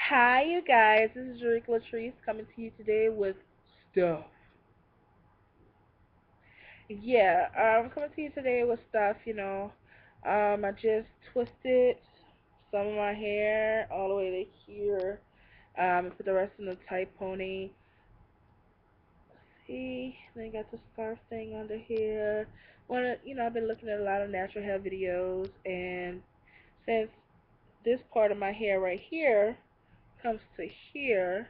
Hi, you guys. This is Jerica Latrice coming to you today with stuff. Yeah, I'm coming to you today with stuff. I just twisted some of my hair all the way to here. And put the rest in a tight pony. See, then got the scarf thing under here. I've been looking at a lot of natural hair videos, and since this part of my hair right here comes to here,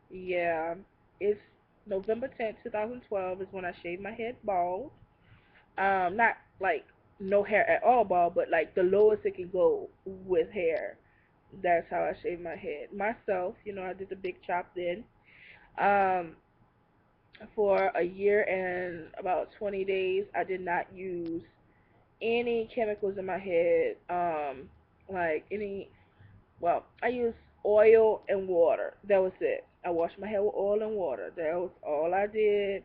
yeah, it's November 10th, 2012 is when I shaved my head bald. Not like no hair at all bald, but like the lowest it can go with hair. That's how I shaved my head myself. I did the big chop then. Um, for a year and about 20 days, I did not use any chemicals in my head. Like any Well, I used oil and water. That was it. I washed my hair with oil and water. That was all I did.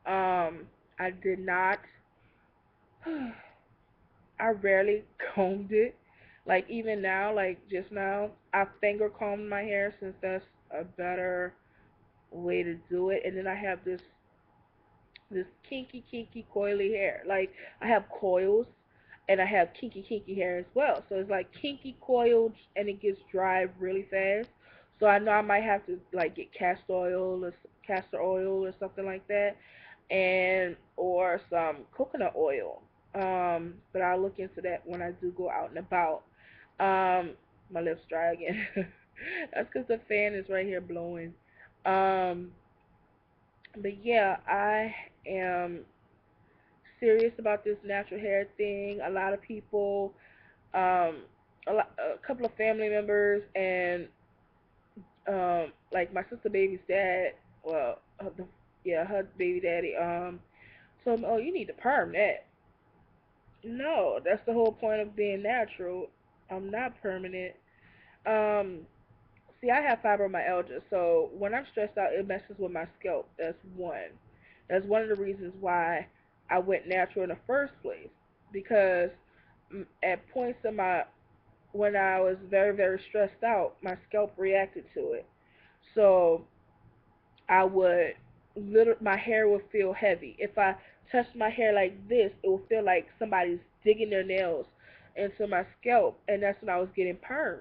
I did not. I rarely combed it. Like even now, like just now, I finger combed my hair since that's a better way to do it. And then I have this kinky coily hair. Like I have coils and I have kinky hair as well. So it's like kinky coiled and it gets dry really fast. So I know I might have to like get castor oil or something like that, and or some coconut oil. But I'll look into that when I do go out and about. Um, my lips dry again. That's because the fan is right here blowing. Um, but yeah, I am serious about this natural hair thing. A lot of people, um, a couple of family members, and like my sister baby's dad. Well, yeah, her baby daddy. Told me, oh, you need to perm that. No, that's the whole point of being natural. I'm not permanent. Um, See, I have fibromyalgia, so when I'm stressed out, it messes with my scalp. That's one. That's one of the reasons why I went natural in the first place. Because at points in when I was very stressed out, my scalp reacted to it. So I would my hair would feel heavy. If I touched my hair like this, it would feel like somebody's digging their nails into my scalp, and that's when I was getting perms.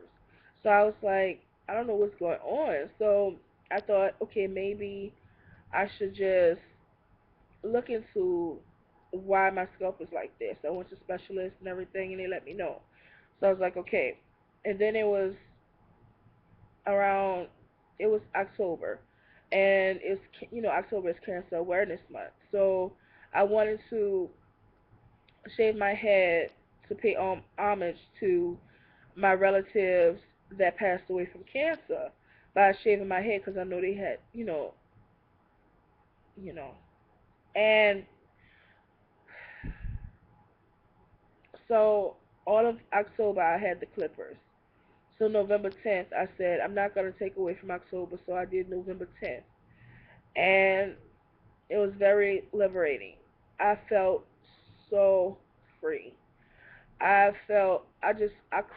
So I was like, I don't know what's going on. So I thought, okay, maybe I should just look into why my scalp is like this. I went to specialists and everything, and they let me know. So I was like, okay. And then around it was October, and October is Cancer Awareness Month. So I wanted to shave my head to pay homage to my relatives that passed away from cancer by shaving my head because I know they had you know, and so all of October I had the clippers. So November 10th, I said I'm not gonna take away from October, so I did November 10th, and it was very liberating. I felt so free. I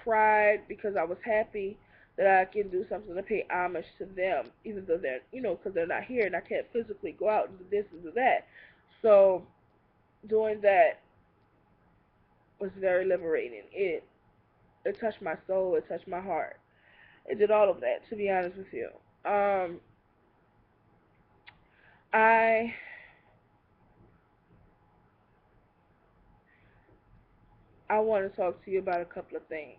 cried because I was happy that I can do something to pay homage to them, even though because they're not here and I can't physically go out and do this and do that. So doing that was very liberating. It touched my soul. It touched my heart. It did all of that. To be honest with you, um, I I want to talk to you about a couple of things.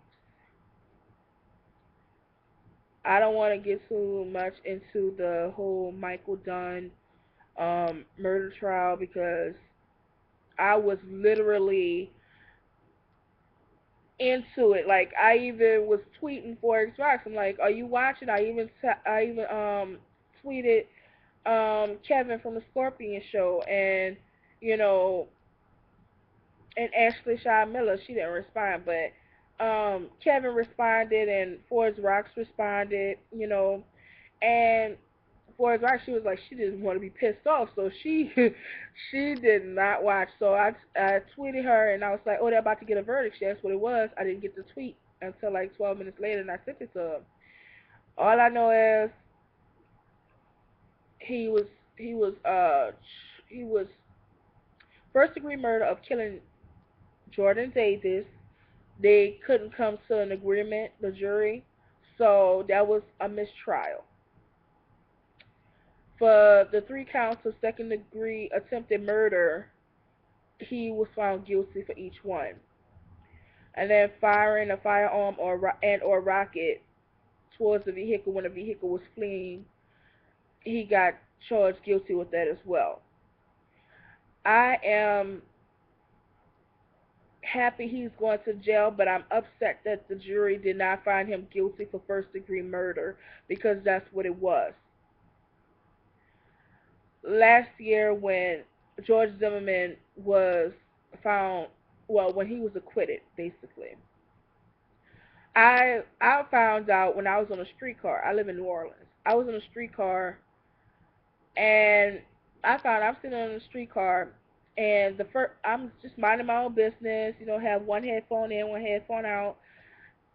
I don't want to get too much into the whole Michael Dunn murder trial because I was literally into it. Like I even was tweeting for X I'm like, "Are you watching?" I even tweeted Kevin from the Scorpion Show and you know and Ashley Shaw Miller. She didn't respond, but Kevin responded and Forrest Rocks responded. And for as right, she was like she didn't want to be pissed off, so she she did not watch. So I tweeted her and I was like, oh, they're about to get a verdict. She asked what it was. I didn't get the tweet until like 12 minutes later, and I sent it to her. All I know is he was he was he was first degree murder of killing Jordan Davis. They couldn't come to an agreement, the jury, so that was a mistrial. For the three counts of second degree attempted murder, he was found guilty for each one. And then firing a firearm or rocket towards the vehicle when the vehicle was fleeing, he got charged guilty with that as well. I am happy he's going to jail, but I'm upset that the jury did not find him guilty for first degree murder because that's what it was. Last year, when George Zimmerman was found, well, when he was acquitted, basically, I found out when I was on a streetcar. I live in New Orleans. I was on a streetcar, and I'm sitting on a streetcar, and I'm just minding my own business. Have one headphone in, one headphone out,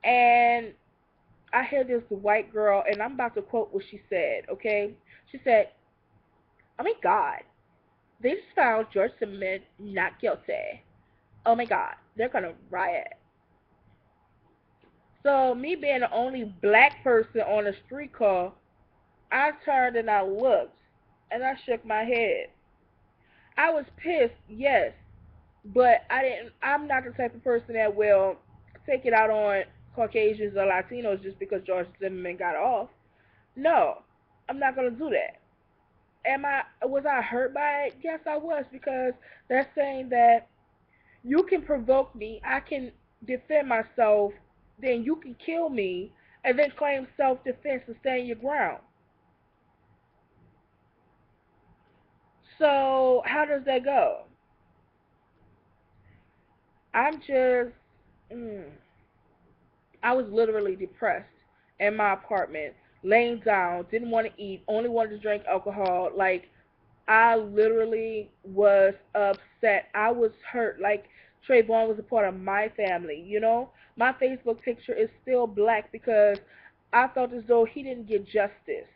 and I hear this white girl, and I'm about to quote what she said. Okay, she said, "Oh my God, they just found George Zimmerman not guilty. Oh my God, they're gonna riot." So me being the only black person on a streetcar, I turned and I looked, and I shook my head. I was pissed, yes, but I didn't. I'm not the type of person that will take it out on Caucasians or Latinos just because George Zimmerman got off. No, I'm not gonna do that. Was I hurt by it? Yes, I was, because they're saying that you can provoke me, I can defend myself, then you can kill me, and then claim self-defense and stand your ground. So how does that go? I'm just, mm, I was literally depressed in my apartment, laying down, didn't want to eat, only wanted to drink alcohol. Like, I literally was upset. I was hurt. Like, Trayvon was a part of my family. My Facebook picture is still black because I felt as though he didn't get justice.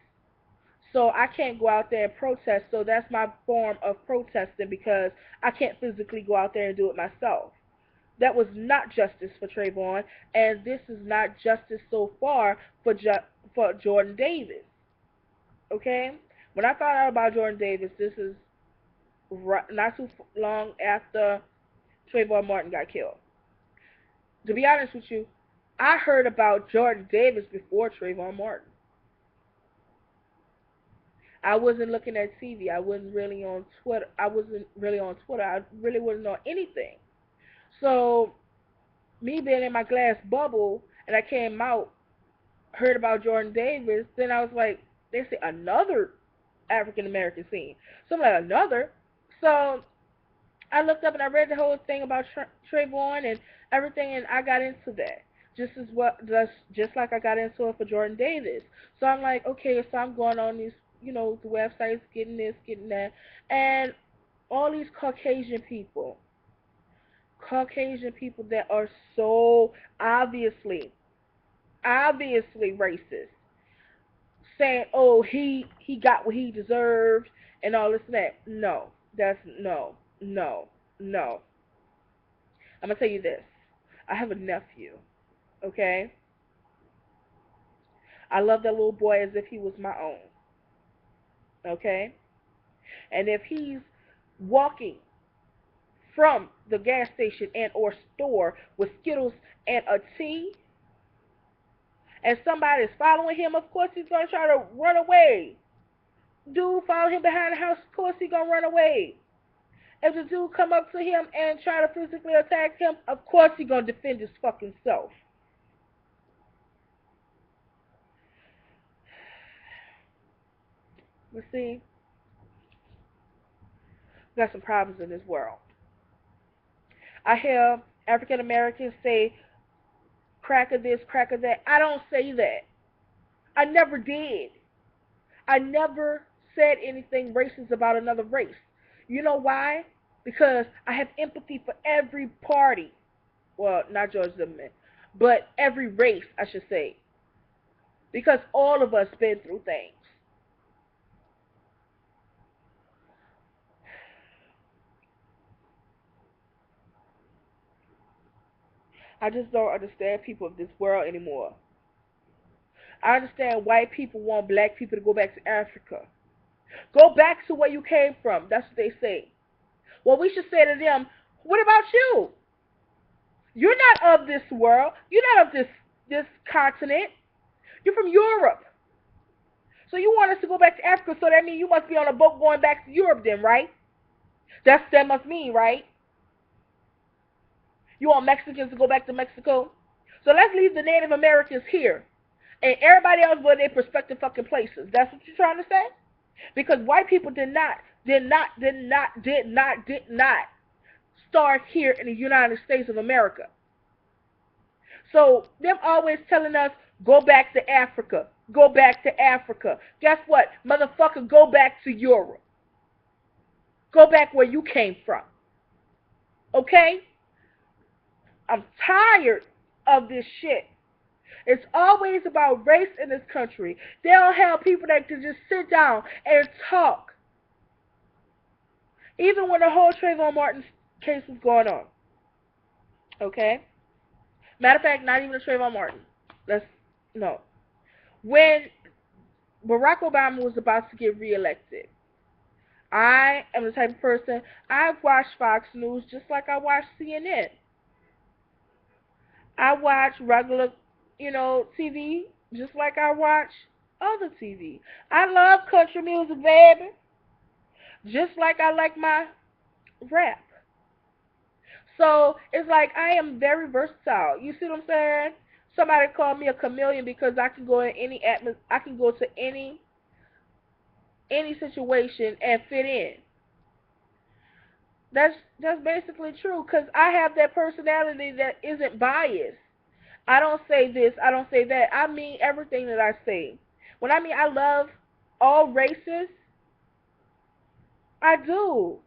So I can't go out there and protest. So that's my form of protesting, because I can't physically go out there and do it myself. That was not justice for Trayvon, and this is not justice so far for Jordan Davis. Okay, when I found out about Jordan Davis, this is not too long after Trayvon Martin got killed. To be honest with you, I heard about Jordan Davis before Trayvon Martin. I wasn't looking at TV. I wasn't really on Twitter. I wasn't really on Twitter. I really wasn't on anything. So me being in my glass bubble, and I came out, heard about Jordan Davis, then I was like, they say another African American scene. So I'm like, another. So I looked up and I read the whole thing about Trayvon and everything, and I got into that. Just like I got into it for Jordan Davis. So I'm like, okay, so I'm going on these, the websites, getting this, getting that, and all these Caucasian people that are so obviously racist, saying, "Oh, he got what he deserved," and all this and that. No, that's no, no, no. I'm gonna tell you this. I have a nephew. Okay, I love that little boy as if he was my own. Okay, and if he's walking from the gas station and or store with Skittles and a tea, and somebody is following him, of course he's gonna try to run away. Dude follow him behind the house, of course he's gonna run away. If the dude come up to him and try to physically attack him, of course he's gonna defend his fucking self. You see, we got some problems in this world. I hear African Americans say cracker this, cracker that. I don't say that. I never did. I never said anything racist about another race. You know why? Because I have empathy for every party. Well, not George Zimmerman, but every race, I should say. because all of us been through things. I just don't understand people of this world anymore. I understand white people want black people to go back to Africa. Go back to where you came from. That's what they say. Well, we should say to them, what about you? You're not of this world. You're not of this continent. You're from Europe. So you want us to go back to Africa, so that means you must be on a boat going back to Europe then, right? That must mean, right? You want Mexicans to go back to Mexico? So let's leave the Native Americans here. And everybody else go to their prospective fucking places. That's what you're trying to say? Because white people did not start here in the United States of America. So them always telling us, go back to Africa. Go back to Africa. Guess what? Motherfucker, go back to Europe. Go back where you came from. Okay? I'm tired of this shit. It's always about race in this country. They don't have people that can just sit down and talk. Even when the whole Trayvon Martin case was going on. Okay? Matter of fact, not even the Trayvon Martin. Let's no. When Barack Obama was about to get reelected, I am the type of person, I watch Fox News just like I watch CNN. I watch regular, TV just like I watch other TV. I love country music, baby, just like I like my rap. So it's like I am very versatile. You see what I'm saying? Somebody called me a chameleon because I can go in any I can go to any situation and fit in. That's basically true because I have that personality that isn't biased. I don't say this, I don't say that. I mean everything that I say. When I mean I love all races, I do.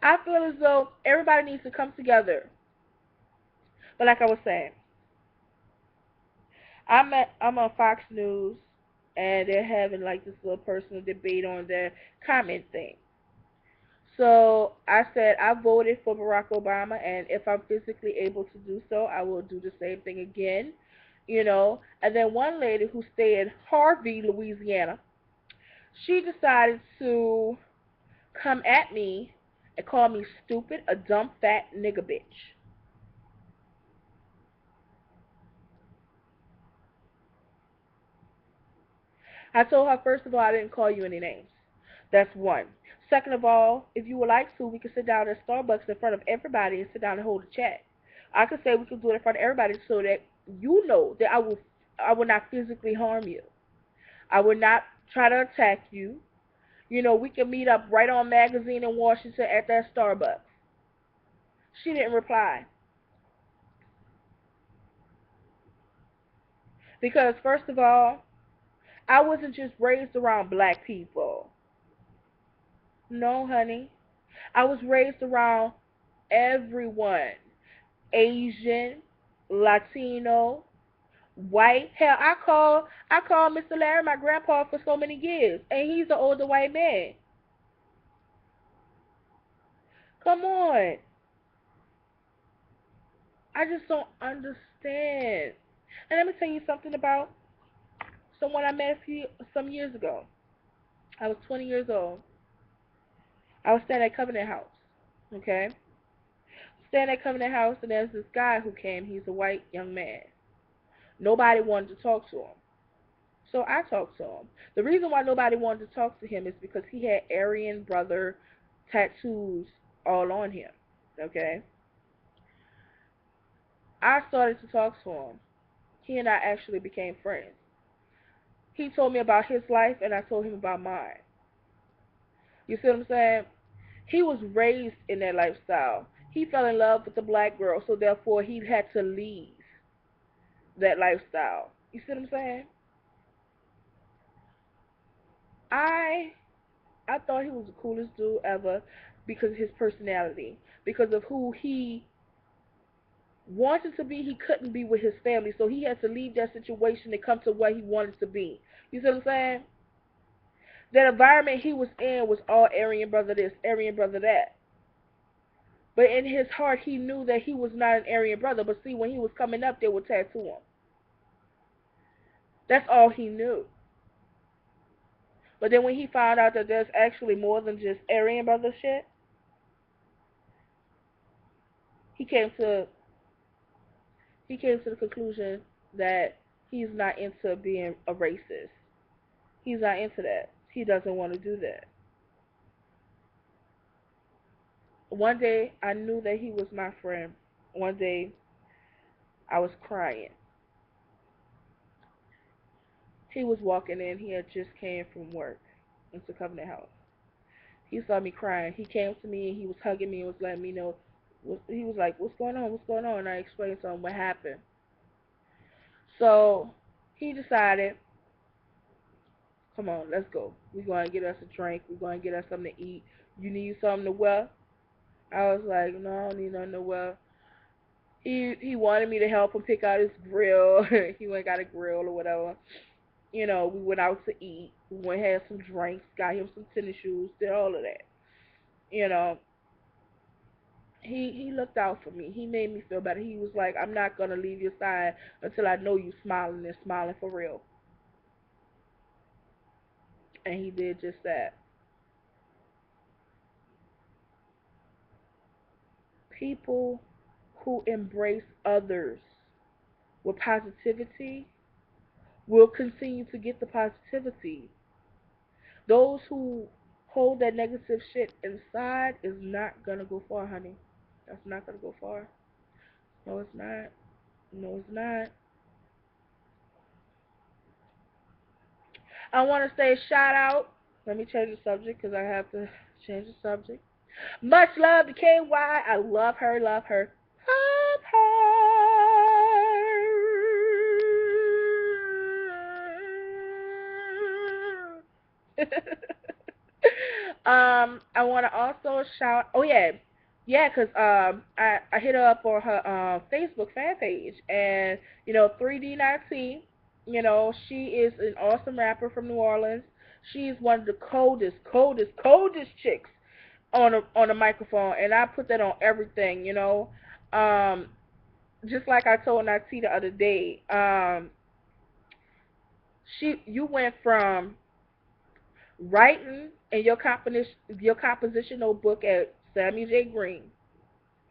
I feel as though everybody needs to come together. But like I was saying, I'm on Fox News and they're having like this little personal debate on their comment thing. So I said I voted for Barack Obama, and if I'm physically able to do so, I will do the same thing again. And then one lady who stayed in Harvey, Louisiana, she decided to come at me and call me stupid, a dumb fat nigga bitch. I told her, first of all, I didn't call you any names. That's one. Second of all, if you would like to, we could sit down at Starbucks in front of everybody and sit down and hold a chat. I could say we could do it in front of everybody so that you know that I will not physically harm you. I will not try to attack you. We can meet up right on Magazine in Washington at that Starbucks. She didn't reply. Because first of all, I wasn't just raised around black people. No, honey. I was raised around everyone. Asian, Latino, white. Hell, I call Mr. Larry my grandpa for so many years, and he's an older white man. Come on, I just don't understand. And let me tell you something about someone I met some years ago. I was 20 years old. I was staying at Covenant House. Okay, staying at Covenant House, and there's this guy who came. He's a white young man. Nobody wanted to talk to him. So I talked to him. The reason why nobody wanted to talk to him is because he had Aryan brother tattoos all on him. Okay? I started to talk to him. He and I actually became friends. He told me about his life and I told him about mine. You see what I'm saying? He was raised in that lifestyle. He fell in love with the black girl, so therefore he had to leave that lifestyle. You see what I'm saying? I I thought he was the coolest dude ever because of his personality, because of who he wanted to be, he couldn't be with his family, so he had to leave that situation to come to what he wanted to be. You see what I'm saying? That environment he was in was all Aryan brother this, Aryan brother that. But in his heart, he knew that he was not an Aryan brother. But see, when he was coming up, they would tattoo him. That's all he knew. But then when he found out that there's actually more than just Aryan brother shit, he came to he came to the conclusion that he's not into being a racist. He's not into that. He doesn't want to do that. One day I knew that he was my friend. One day I was crying. He was walking in. He had just came from work into Covenant House. He saw me crying. He came to me and he was hugging me and was letting me know. He was like, "What's going on? What's going on?" And I explained to him what happened. So he decided, "Come on, let's go. We're going to get us a drink. We're going to get us something to eat. You need something to wear?" I was like, "No, I don't need nothing to wear." He wanted me to help him pick out his grill. He went and got a grill or whatever. We went out to eat. We went and had some drinks. Got him some tennis shoes. Did all of that. You know, he looked out for me. He made me feel better. He was like, "I'm not gonna leave your side until I know you smiling and smiling for real." And he did just that. People who embrace others with positivity will continue to get the positivity. Those who hold that negative shit inside is not gonna go far, honey. That's not gonna go far. No, it's not. No, it's not. I want to say shout out. Let me change the subject because I have to change the subject. Much love to KY. I love her, love her, love her. I want to also shout. Oh yeah, yeah, 'cause I hit her up on her Facebook fan page, and 3D19. She is an awesome rapper from New Orleans. She's one of the coldest chicks on a microphone, and I put that on everything. Um, just like I told Nati the other day. You went from writing in your compositional book at Samuel J. Green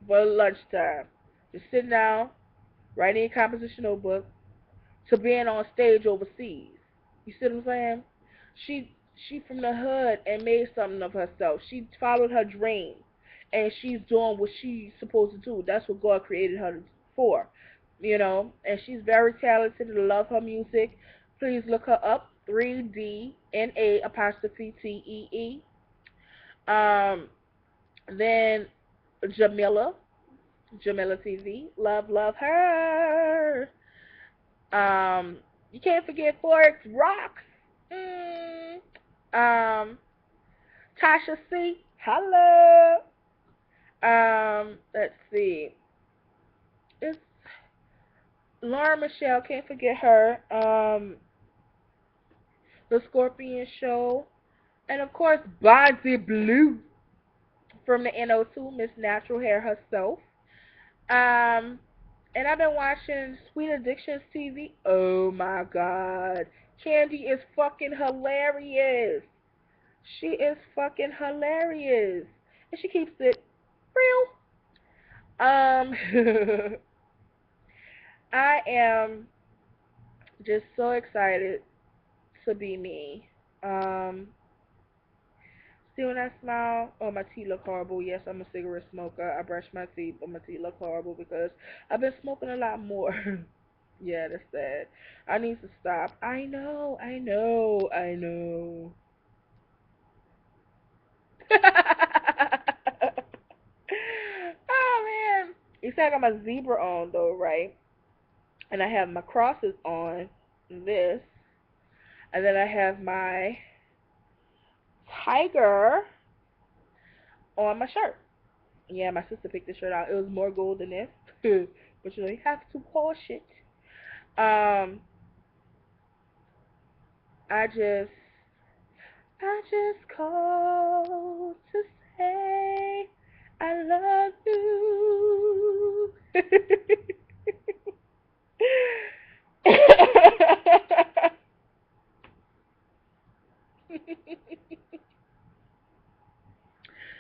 for lunchtime, just sitting down writing a compositional book, to being on stage overseas. You see what I'm saying? She from the hood and made something of herself. She followed her dream, and she's doing what she's supposed to do. That's what God created her for. And she's very talented and love her music. Please look her up. 3DNA apostrophe TEE. Um, then Jamila, Jamila TV. Love her. You can't forget Forex Rocks. Mm. Um, Tasha C. Hello. Let's see. It's Lauren Michelle. Can't forget her. The Scorpion Show, and of course Bonzi Blue from the NO2, Miss Natural Hair herself. Um, and I've been watching Sweet Addictions TV. Oh my God, Candy is fucking hilarious. She is fucking hilarious, and she keeps it real. I am just so excited to be me. Um, See when I smile? Oh, my teeth look horrible. Yes, I'm a cigarette smoker. I brush my teeth, but my teeth look horrible because I've been smoking a lot more. Yeah, that's sad. I need to stop. I know. Oh man. You see, I got my zebra on though, right? And I have my crosses on this, and then I have my tiger on my shirt. Yeah, my sister picked the shirt out. It was more gold than this, but you know you have to push it. Um, I just I just called to say I love you.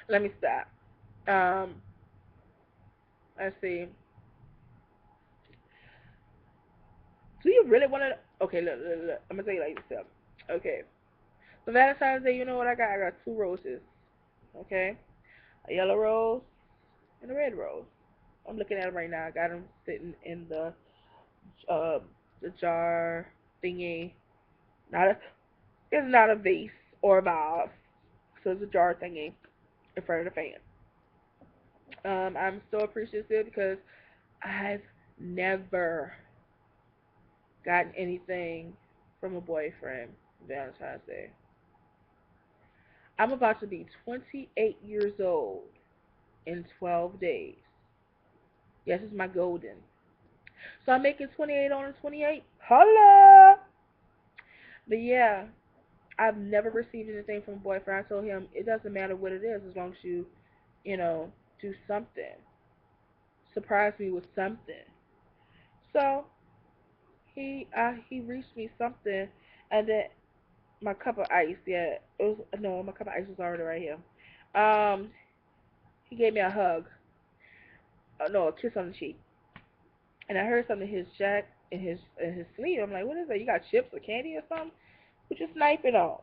Let me stop. Um, let's see. Do you really want to? Okay, look. I'm gonna tell you like this. Okay, for Valentine's Day, you know what I got? I got two roses. Okay, a yellow rose and a red rose. I'm looking at them right now. I got them sitting in uh the jar thingy. Not a, it's not a vase or a vase, so it's a jar thingy in front of the fan. I'm so appreciative because I've never gotten anything from a boyfriend Valentine's Day. I'm about to be 28 years old in 12 days. Yes, it's my golden. So I'm making 28 on the 28. Holla! But yeah, I've never received anything from a boyfriend. I told him it doesn't matter what it is as long as you know, do something. Surprise me with something. So he reached me something, and then my cup of ice. Yeah, it was no, my cup of ice was already right here. Um, he gave me a hug. No, a kiss on the cheek. And I heard something in his jack in his sleeve. I'm like, what is that? You got chips or candy or something? What you sniping on?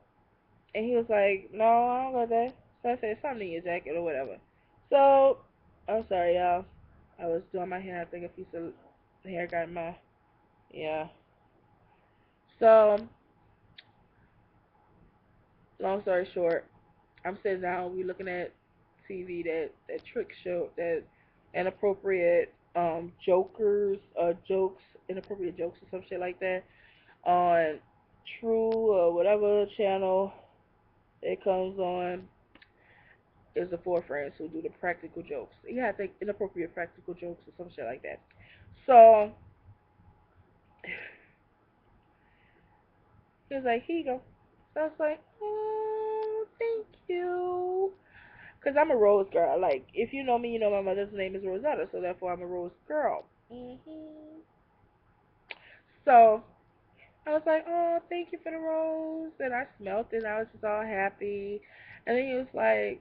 And he was like, no, I don't got that. So I said, something in your jacket or whatever. So I'm sorry, y'all. I was doing my hair. I think a piece of hair got in my yeah. So long story short, I'm sitting down. We looking at TV that trick show that inappropriate jokes inappropriate jokes or some shit like that on True or whatever channel it comes on is the four friends who do the practical jokes. Yeah, I think inappropriate practical jokes or some shit like that. So he was like, here you go. So I was like, oh, thank you. Because I'm a Rose girl. Like, if you know me, you know my mother's name is Rosetta, so therefore I'm a Rose girl. So I was like, oh, thank you for the rose. And I smelled it, and I was just all happy. And then he was like,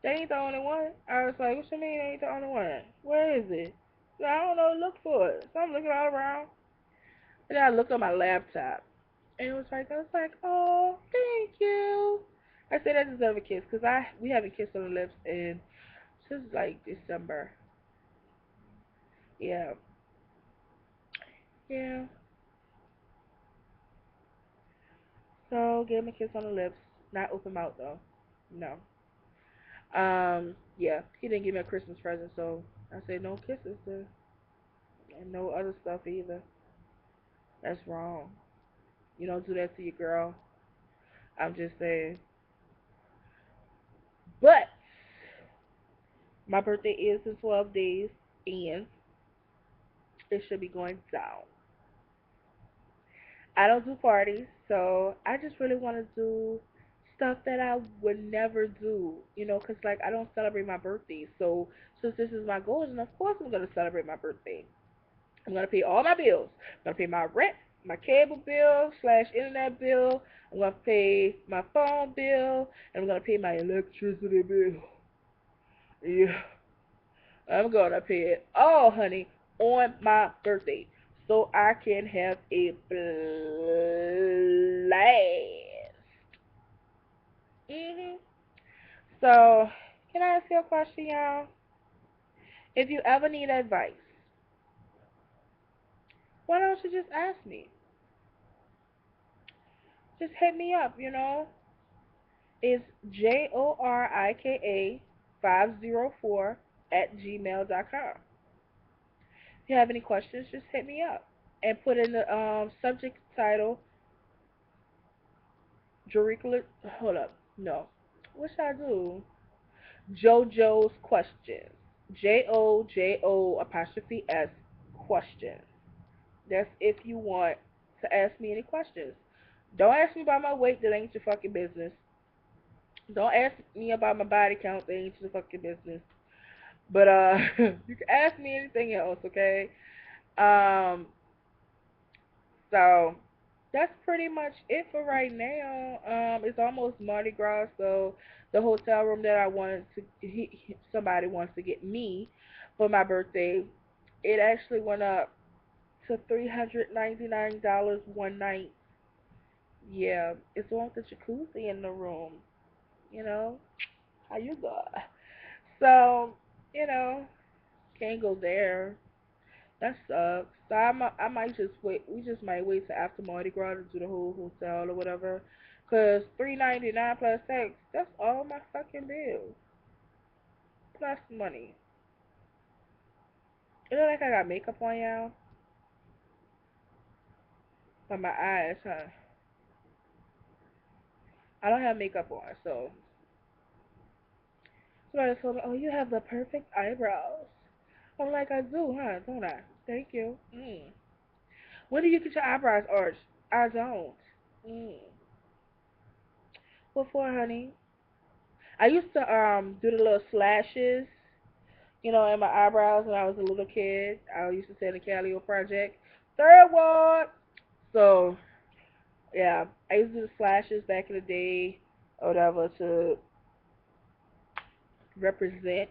they ain't the only one. I was like, what you mean they ain't the only one? Where is it? So I don't know, look for it. So I'm looking all around. And then I looked on my laptop. And it was like, I was like, oh, thank you. I said I deserve a kiss because we haven't kissed on the lips in since like December. Yeah, yeah. So give him a kiss on the lips, not open mouth though. No. Yeah, he didn't give me a Christmas present, so I said no kisses to, and no other stuff either. That's wrong. You don't do that to your girl. I'm just saying. But my birthday is in 12 days, and it should be going down. I don't do parties, so I just really want to do stuff that I would never do, you know, 'cause like I don't celebrate my birthday. So since this is my goal, then of course I'm gonna celebrate my birthday. I'm gonna pay all my bills. I'm gonna pay my rent, my cable bill slash internet bill. I'm gonna pay my phone bill, and I'm gonna pay my electricity bill. Yeah, I'm gonna pay it all, honey, on my birthday, so I can have a blast. Mhm. So, can I ask you a question, y'all? If you ever need advice, why don't you just ask me? Just hit me up, you know? It's JORIKA 504 at gmail.com. If you have any questions, just hit me up and put in the subject title Joricola. Hold up, no. What should I do? JoJo's questions. JoJo apostrophe S questions. That's if you want to ask me any questions. Don't ask me about my weight. That ain't your fucking business. Don't ask me about my body count. That ain't your fucking business. But you can ask me anything else, okay? Um, so that's pretty much it for right now. It's almost Mardi Gras, so the hotel room that I wanted to, somebody wants to get me for my birthday, it actually went up to $399 one night. Yeah, it's on the jacuzzi in the room. You know how you go. So you know can't go there. That sucks. So I might just wait. We just might wait till after Mardi Gras to do the whole hotel or whatever. Cause $399 plus tax. That's all my fucking bills plus money. You know, like I got makeup on, y'all, on my eyes, huh? I don't have makeup on, so somebody told me, "Oh, you have the perfect eyebrows." I'm like, I do, huh? Don't I? Thank you. When do you get your eyebrows arched? I don't. Mm. What for, honey? I used to do the little slashes, in my eyebrows when I was a little kid. I used to say the Calio Project. Third ward. So yeah, I used to do the slashes back in the day or whatever to represent.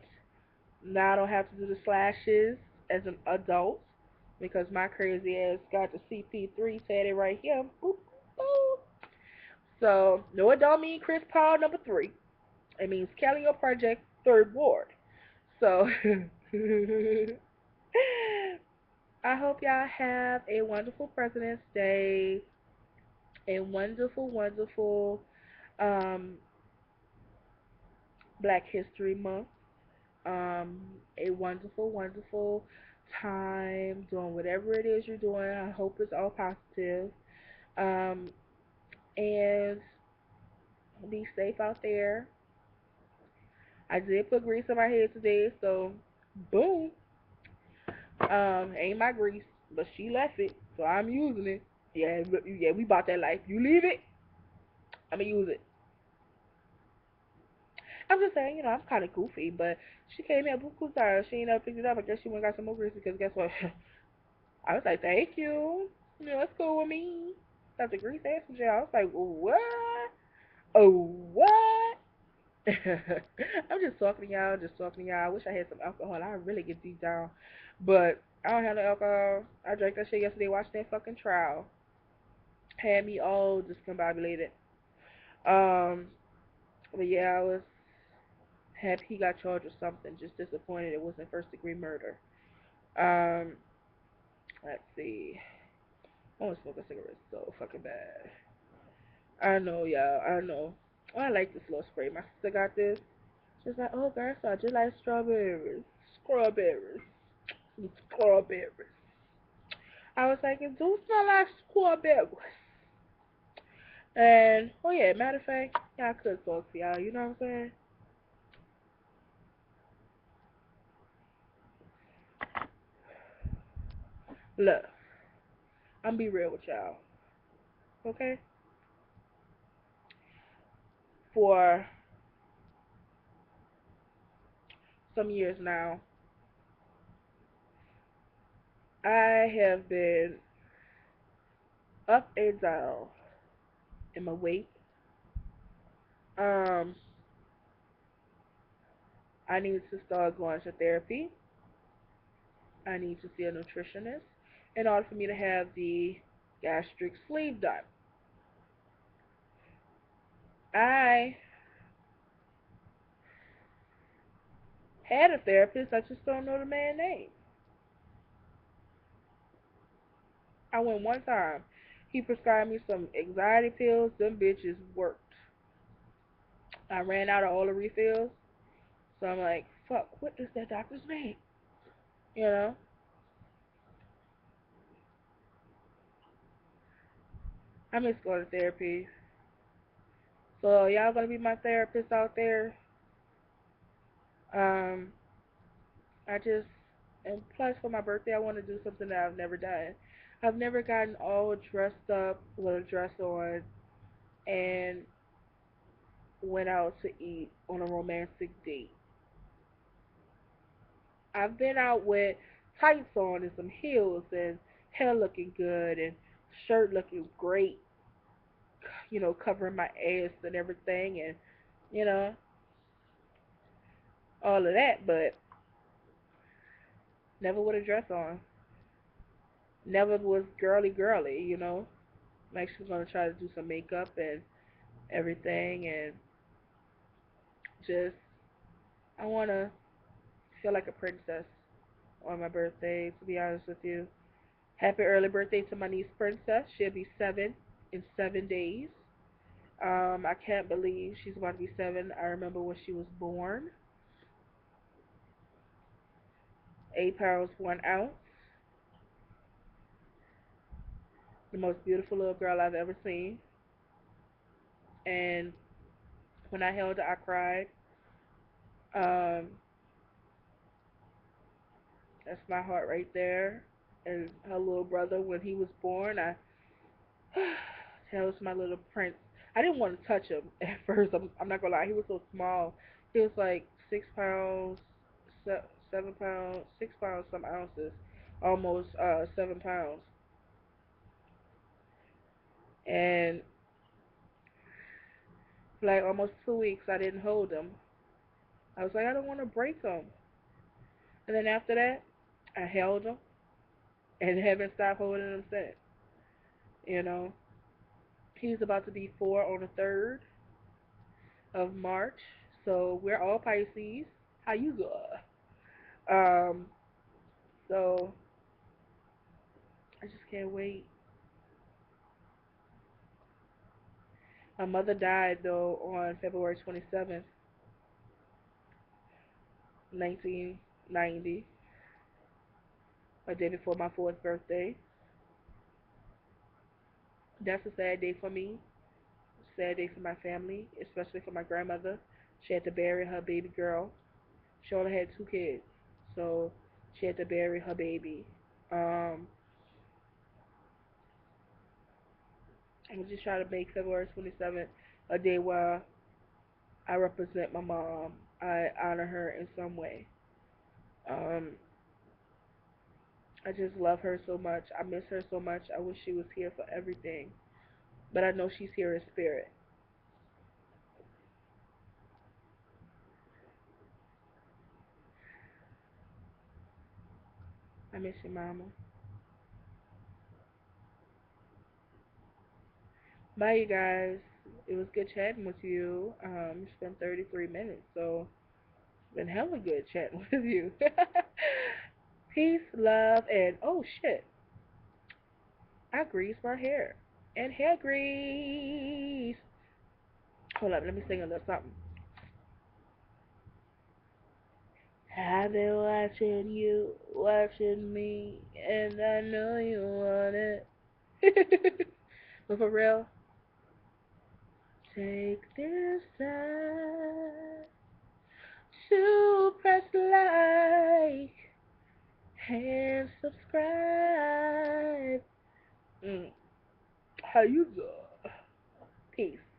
Now I don't have to do the slashes as an adult because my crazy ass got the CP3 tatted right here. Boop, boop. So no, it don't mean Chris Paul number three. It means Calio Project third ward. So I hope y'all have a wonderful President's Day, a wonderful, wonderful um, Black History Month, um, a wonderful, wonderful time doing whatever it is you're doing. I hope it's all positive. Um, and be safe out there. I did put grease on my head today, so boom. Ain't my grease, but she left it, so I'm using it. Yeah, yeah, we bought that life. You leave it, I'ma use it. I'm just saying, I'm kind of goofy, but she came here buku tired. She ain't never picked it up. I guess she went and got some more grease because guess what? I was like, thank you. Let's go with me. Got the grease and some gel. I was like, what? Oh, what? I'm just talking to y'all, just talking to y'all. I wish I had some alcohol. I really get deep down. But I don't have no alcohol. I drank that shit yesterday, watched that fucking trial. Had me all discombobulated. Um, but yeah, I was happy he got charged with something. Just disappointed it wasn't first degree murder. Um, let's see. I want to smoke a cigarette so fucking bad. I know, y'all. I know. Oh, I like this little spray. My sister got this. She's like, oh, girl, so I just like strawberries. Strawberries. Strawberries. I was like, it do smell like strawberries. And, oh yeah, matter of fact, y'all could talk to y'all, you know what I'm saying? Look, I'm be real with y'all, okay? For some years now, I have been up and down in my weight. Um, I need to start going to therapy. I need to see a nutritionist in order for me to have the gastric sleeve done. I had a therapist, I just don't know the man's name. I went one time. He prescribed me some anxiety pills. Them bitches worked. I ran out of all the refills. So I'm like, fuck, what is that doctor's name? You know? I miss going to therapy. So y'all gonna be my therapist out there. Um, I just And plus, for my birthday, I want to do something that I've never done. I've never gotten all dressed up with a dress on and went out to eat on a romantic date. I've been out with tights on and some heels and hair looking good and shirt looking great, covering my ass and everything and, you know, all of that, but never with a dress on. Never was girly. Like she's gonna try to do some makeup and everything and just I wanna feel like a princess on my birthday, to be honest with you. Happy early birthday to my niece Princess. She'll be 7 in 7 days. I can't believe she's about to be 7. I remember when she was born. 8 pounds 1 ounce. The most beautiful little girl I've ever seen. And when I held her, I cried. Um, that's my heart right there. And her little brother, when he was born, that was my little prince. I didn't want to touch him at first. I'm not gonna lie. He was so small. He was like 6 pounds, 7 pounds, 6 pounds some ounces, almost 7 pounds. And for like almost 2 weeks, I didn't hold him. I was like, I don't want to break him. And then after that, I held him and haven't stopped holding him since. You know, he's about to be 4 on the 3rd of March. So we're all Pisces. How you go? Um, so I just can't wait. My mother died though on February 27th, 1990, a day before my fourth birthday. That's a sad day for me. Sad day for my family, especially for my grandmother. She had to bury her baby girl. She only had 2 kids, so she had to bury her baby. Um, I'm just trying to make February 27th a day where I represent my mom. I honor her in some way. Um, I just love her so much. I miss her so much. I wish she was here for everything. But I know she's here in spirit. I miss you, Mama. Bye, you guys. It was good chatting with you. It's been 33 minutes, so it's been hella good chatting with you. Peace, love, and oh shit, I grease my hair. And hair grease. Hold up, let me sing a little something. I've been watching you, watching me, and I know you want it. But for real, take this time to press like and subscribe. How you go? Peace.